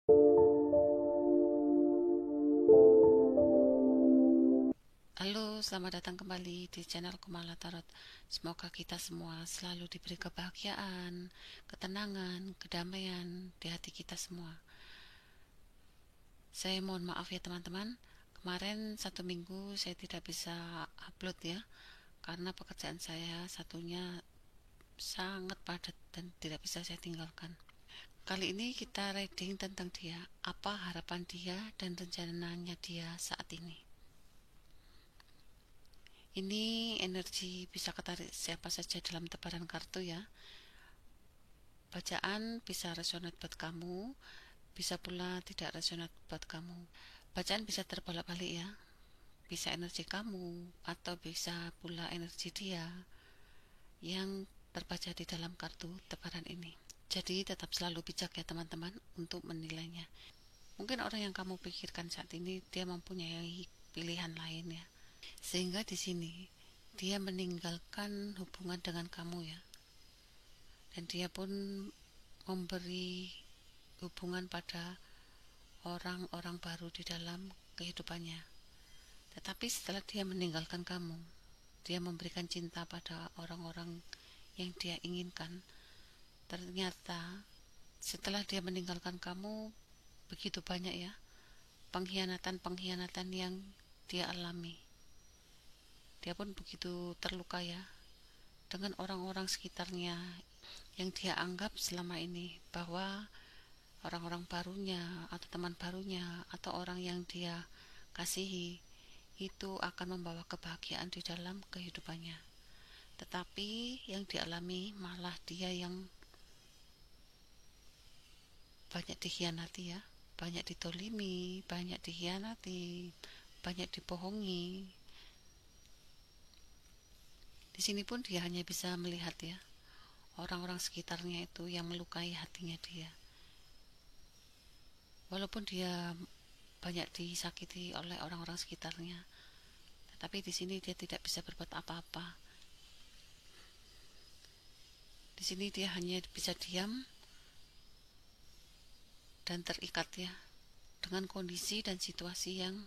Halo, selamat datang kembali di channel Kumala Tarot. Semoga kita semua selalu diberi kebahagiaan, ketenangan, kedamaian di hati kita semua. Saya mohon maaf ya teman-teman, kemarin 1 minggu saya tidak bisa upload ya, karena pekerjaan saya satunya sangat padat dan tidak bisa saya tinggalkan. Kali ini kita reading tentang dia, apa harapan dia dan rencananya dia saat ini. Ini energi bisa ketarik siapa saja dalam tebaran kartu ya. Bacaan bisa resonate buat kamu, bisa pula tidak resonate buat kamu. Bacaan bisa terbalik-balik ya. Bisa energi kamu atau bisa pula energi dia yang terbaca di dalam kartu tebaran ini. Jadi tetap selalu bijak ya teman-teman untuk menilainya. Mungkin orang yang kamu pikirkan saat ini dia mempunyai pilihan lain ya. Sehingga di sini dia meninggalkan hubungan dengan kamu ya. Dan dia pun memberi hubungan pada orang-orang baru di dalam kehidupannya. Tetapi setelah dia meninggalkan kamu, dia memberikan cinta pada orang-orang yang dia inginkan. Ternyata setelah dia meninggalkan kamu, begitu banyak ya pengkhianatan-pengkhianatan yang dia alami. Dia pun begitu terluka ya dengan orang-orang sekitarnya yang dia anggap selama ini bahwa orang-orang barunya atau teman barunya atau orang yang dia kasihi itu akan membawa kebahagiaan di dalam kehidupannya. Tetapi yang dialami malah dia yang banyak dikhianati ya, banyak ditolimi, banyak dikhianati, banyak dibohongi. Di sini pun dia hanya bisa melihat ya, orang-orang sekitarnya itu yang melukai hatinya dia. Walaupun dia banyak disakiti oleh orang-orang sekitarnya, tetapi di sini dia tidak bisa berbuat apa-apa. Di sini dia hanya bisa diam dan terikat ya dengan kondisi dan situasi yang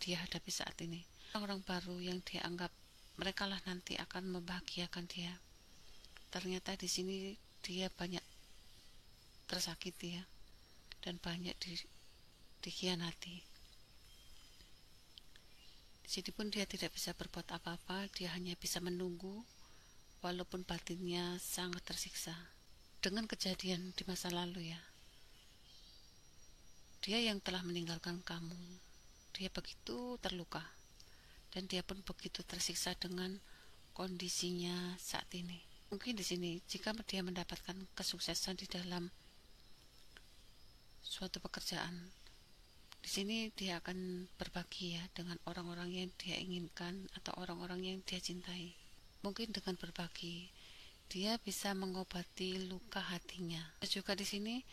dia hadapi saat ini. Orang-orang baru yang dia anggap mereka lah nanti akan membahagiakan dia. Ternyata di sini dia banyak tersakiti ya dan banyak dikhianati. Di sini pun dia tidak bisa berbuat apa-apa, dia hanya bisa menunggu walaupun batinnya sangat tersiksa dengan kejadian di masa lalu ya. Dia yang telah meninggalkan kamu, dia begitu terluka dan dia pun begitu tersiksa dengan kondisinya saat ini. Mungkin di sini jika dia mendapatkan kesuksesan di dalam suatu pekerjaan, di sini dia akan berbagi ya dengan orang-orang yang dia inginkan atau orang-orang yang dia cintai. Mungkin dengan berbagi dia bisa mengobati luka hatinya. Juga di sini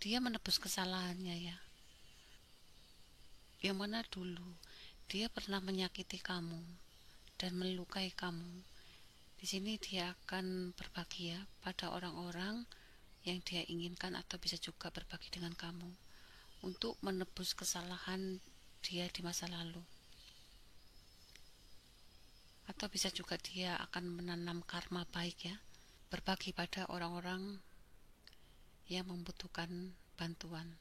dia menebus kesalahannya ya. Yang mana dulu dia pernah menyakiti kamu dan melukai kamu. Di sini dia akan berbagi ya pada orang-orang yang dia inginkan atau bisa juga berbagi dengan kamu untuk menebus kesalahan dia di masa lalu. Atau bisa juga dia akan menanam karma baik ya, berbagi pada orang-orang yang membutuhkan bantuan.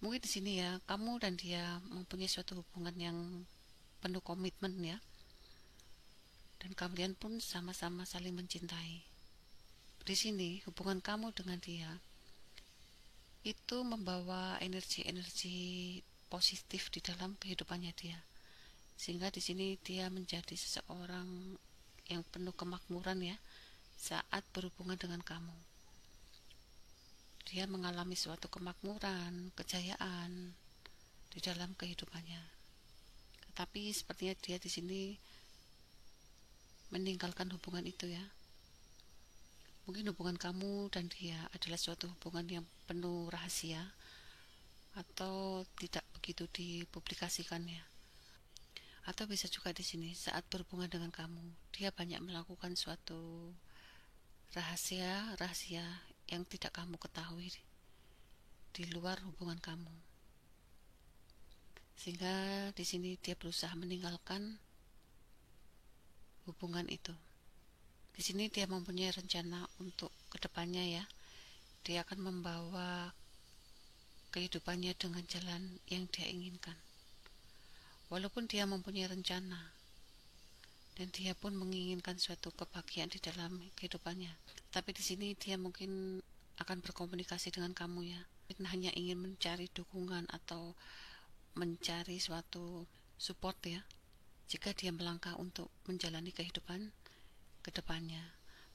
Mungkin di sini ya, kamu dan dia mempunyai suatu hubungan yang penuh komitmen ya. Dan kalian pun sama-sama saling mencintai. Di sini hubungan kamu dengan dia itu membawa energi-energi positif di dalam kehidupannya dia. Sehingga di sini dia menjadi seseorang yang penuh kemakmuran ya saat berhubungan dengan kamu. Dia mengalami suatu kemakmuran, kejayaan di dalam kehidupannya. Tetapi sepertinya dia di sini meninggalkan hubungan itu ya. Mungkin hubungan kamu dan dia adalah suatu hubungan yang penuh rahasia atau tidak begitu dipublikasikan ya. Atau bisa juga di sini saat berhubungan dengan kamu, dia banyak melakukan suatu rahasia yang tidak kamu ketahui. di luar hubungan kamu. Sehingga di sini dia berusaha meninggalkan hubungan itu. Di sini dia mempunyai rencana untuk kedepannya ya. Dia akan membawa kehidupannya dengan jalan yang dia inginkan. Walaupun dia mempunyai rencana dan dia pun menginginkan suatu kebahagiaan di dalam kehidupannya, tapi di sini dia mungkin akan berkomunikasi dengan kamu ya. Hanya ingin mencari dukungan atau mencari suatu support ya, jika dia melangkah untuk menjalani kehidupan ke depannya.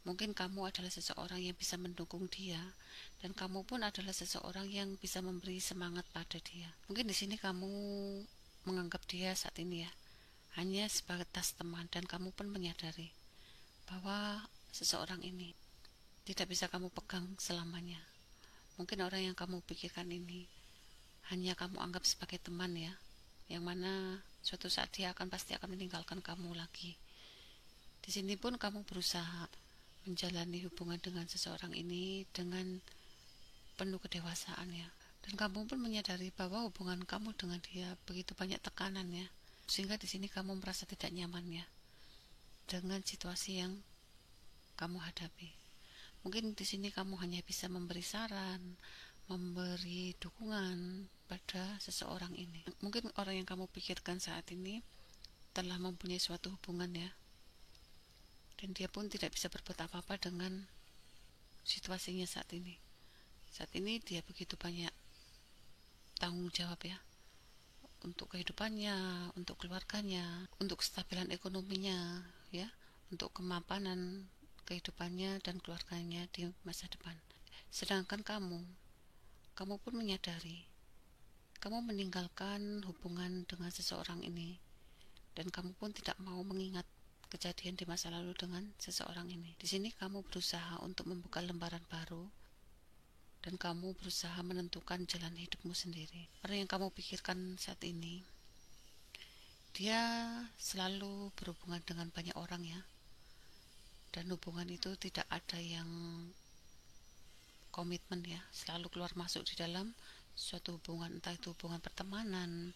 Mungkin kamu adalah seseorang yang bisa mendukung dia, dan kamu pun adalah seseorang yang bisa memberi semangat pada dia. Mungkin di sini kamu menganggap dia saat ini ya hanya sebatas teman, dan kamu pun menyadari bahwa seseorang ini tidak bisa kamu pegang selamanya. Mungkin orang yang kamu pikirkan ini hanya kamu anggap sebagai teman ya, yang mana suatu saat dia pasti akan meninggalkan kamu lagi. Di sini pun kamu berusaha menjalani hubungan dengan seseorang ini dengan penuh kedewasaan ya. Dan kamu pun menyadari bahwa hubungan kamu dengan dia begitu banyak tekanan ya. Sehingga di sini kamu merasa tidak nyaman ya dengan situasi yang kamu hadapi. Mungkin di sini kamu hanya bisa memberi saran, memberi dukungan pada seseorang ini. Mungkin orang yang kamu pikirkan saat ini telah mempunyai suatu hubungan ya, dan dia pun tidak bisa berbuat apa-apa dengan situasinya saat ini. Saat ini dia begitu banyak tanggung jawab ya, untuk kehidupannya, untuk keluarganya, untuk kestabilan ekonominya ya, untuk kemapanan kehidupannya dan keluarganya di masa depan. Sedangkan kamu pun menyadari kamu meninggalkan hubungan dengan seseorang ini, dan kamu pun tidak mau mengingat kejadian di masa lalu dengan seseorang ini. Di sini kamu berusaha untuk membuka lembaran baru, dan kamu berusaha menentukan jalan hidupmu sendiri. Orang yang kamu pikirkan saat ini, dia selalu berhubungan dengan banyak orang ya, dan hubungan itu tidak ada yang komitmen ya, selalu keluar masuk di dalam suatu hubungan, entah itu hubungan pertemanan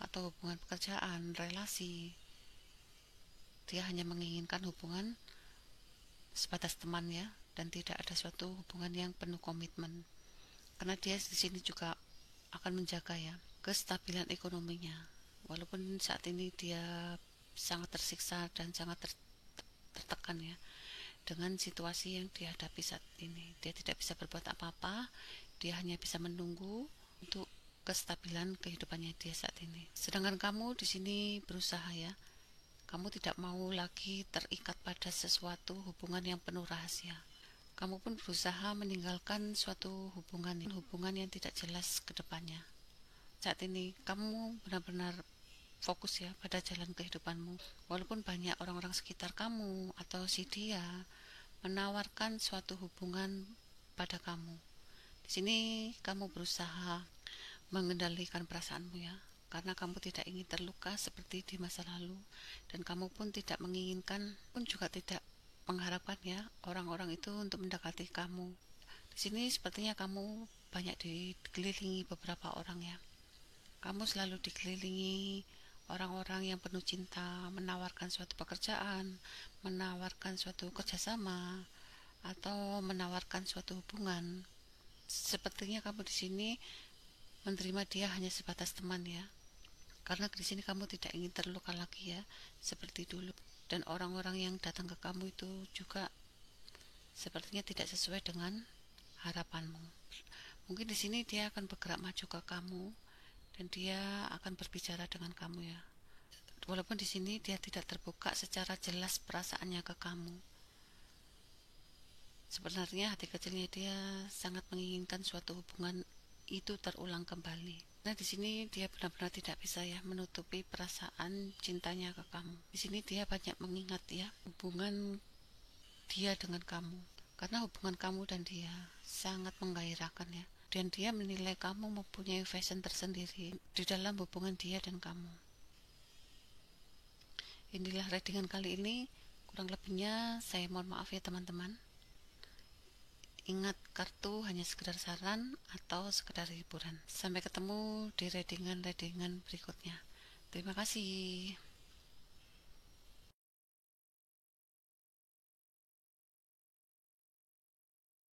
atau hubungan pekerjaan, relasi. Dia hanya menginginkan hubungan sebatas teman ya, dan tidak ada suatu hubungan yang penuh komitmen. Karena dia di sini juga akan menjaga ya kestabilan ekonominya. Walaupun saat ini dia sangat tersiksa dan sangat tertekan ya dengan situasi yang dihadapi saat ini. Dia tidak bisa berbuat apa-apa, dia hanya bisa menunggu untuk kestabilan kehidupannya dia saat ini. Sedangkan kamu di sini berusaha ya, kamu tidak mau lagi terikat pada sesuatu hubungan yang penuh rahasia. Kamu pun berusaha meninggalkan suatu hubungan yang tidak jelas ke depannya. Saat ini kamu benar-benar fokus ya pada jalan kehidupanmu. Walaupun banyak orang-orang sekitar kamu atau si dia menawarkan suatu hubungan pada kamu. Di sini kamu berusaha mengendalikan perasaanmu ya, karena kamu tidak ingin terluka seperti di masa lalu, dan kamu pun tidak menginginkan, pun juga tidak mengharapkan ya orang-orang itu untuk mendekati kamu. Di sini sepertinya kamu banyak dikelilingi beberapa orang ya. Kamu selalu dikelilingi orang-orang yang penuh cinta, menawarkan suatu pekerjaan, menawarkan suatu kerjasama, atau menawarkan suatu hubungan. Sepertinya kamu di sini menerima dia hanya sebatas teman ya, karena di sini kamu tidak ingin terluka lagi ya seperti dulu. Dan orang-orang yang datang ke kamu itu juga sepertinya tidak sesuai dengan harapanmu. Mungkin di sini dia akan bergerak maju ke kamu, dan dia akan berbicara dengan kamu ya. Walaupun di sini dia tidak terbuka secara jelas perasaannya ke kamu. Sebenarnya hati kecilnya dia sangat menginginkan suatu hubungan itu terulang kembali. Nah, di sini dia benar-benar tidak bisa ya menutupi perasaan cintanya ke kamu. Di sini dia banyak mengingat ya hubungan dia dengan kamu, karena hubungan kamu dan dia sangat menggairahkan ya. Dan dia menilai kamu mempunyai fashion tersendiri di dalam hubungan dia dan kamu. Inilah readingan kali ini. Kurang lebihnya saya mohon maaf ya teman-teman. Ingat, kartu hanya sekedar saran atau sekedar hiburan. Sampai ketemu di readingan-readingan berikutnya. Terima kasih.